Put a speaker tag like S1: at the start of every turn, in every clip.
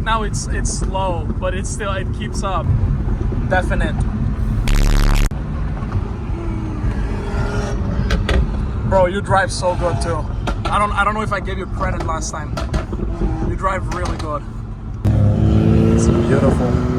S1: now it's slow, but it keeps up. Definite. Bro, you drive so good too. I don't know if I gave you credit last time. You drive really good. It's beautiful.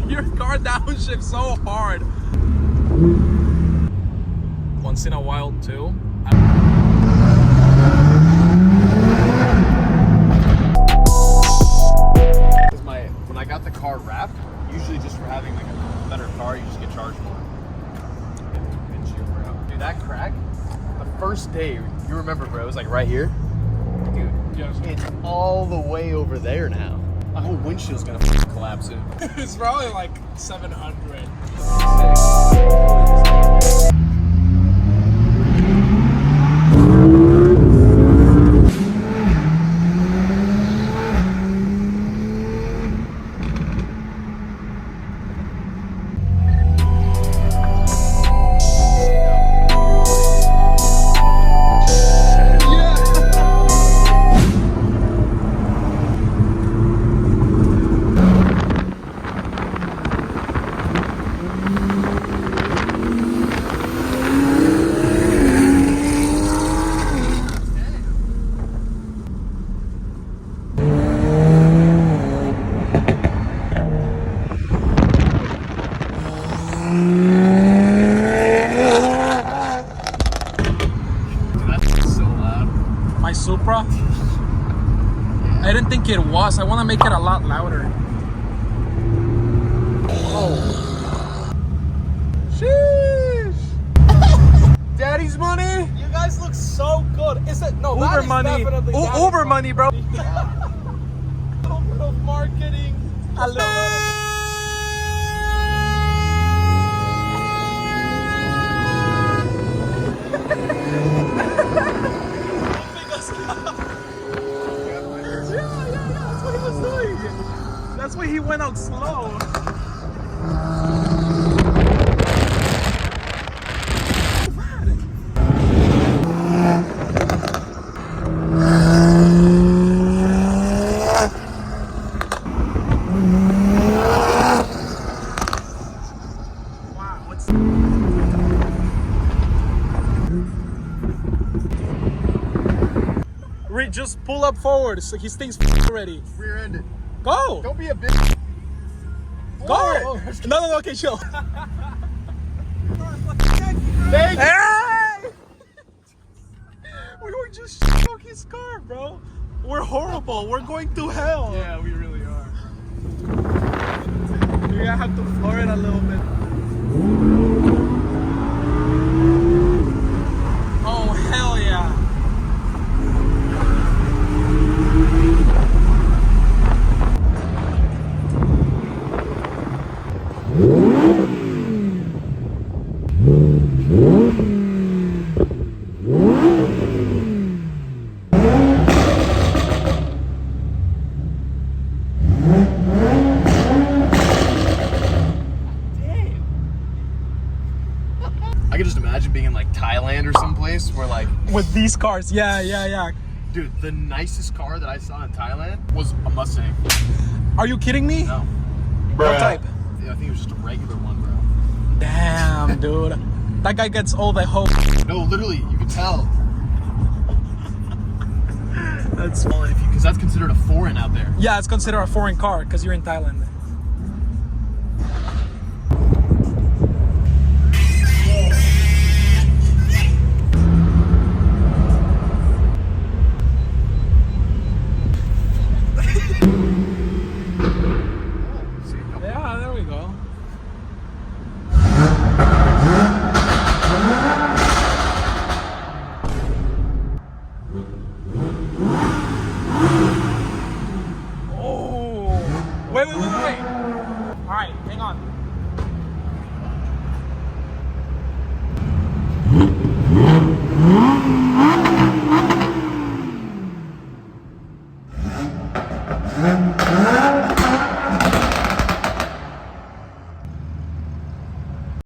S1: Your car downshifts so hard. Once in a while too.
S2: When I got the car wrapped, usually just for having like a better car, you just get charged more. Windshield, bro. Dude, that crack, the first day, you remember, bro, it was like right here. Dude,
S1: Yes.
S2: it's all the way over there now. My whole windshield's gonna collapse soon.
S1: It's probably like 700. My Supra? I didn't think it was. I want to make it a lot louder. Oh.
S2: Sheesh! Daddy's money? You guys look so good. Is it? No,
S1: Uber money. Uber money, bro.
S2: A little bit of marketing.
S1: A little bit. That's why he went out slow. Wow, what's Rick, just pull up forward so his thing's ready.
S2: Rear-ended.
S1: Go!
S2: Don't be a bitch.
S1: Go! No, okay, chill.
S2: Thank you.
S1: Hey! We were just showing his car, bro. We're horrible. We're going to hell.
S2: Yeah, we really are.
S1: You're gonna have to floor it a little bit. Oh, hell yeah.
S2: I could just imagine being in like Thailand or someplace where like,
S1: With these cars, yeah.
S2: dude, the nicest car that I saw in Thailand was a Mustang.
S1: Are you kidding me?
S2: No.
S1: What type?
S2: Yeah, I think it was just a regular one, bro.
S1: Damn, dude. That guy gets all the hope.
S2: No, literally, you could tell.
S1: That's
S2: Because that's considered a foreign out there.
S1: Yeah, it's considered a foreign car because you're in Thailand. Yeah, there we go. Oh, wait.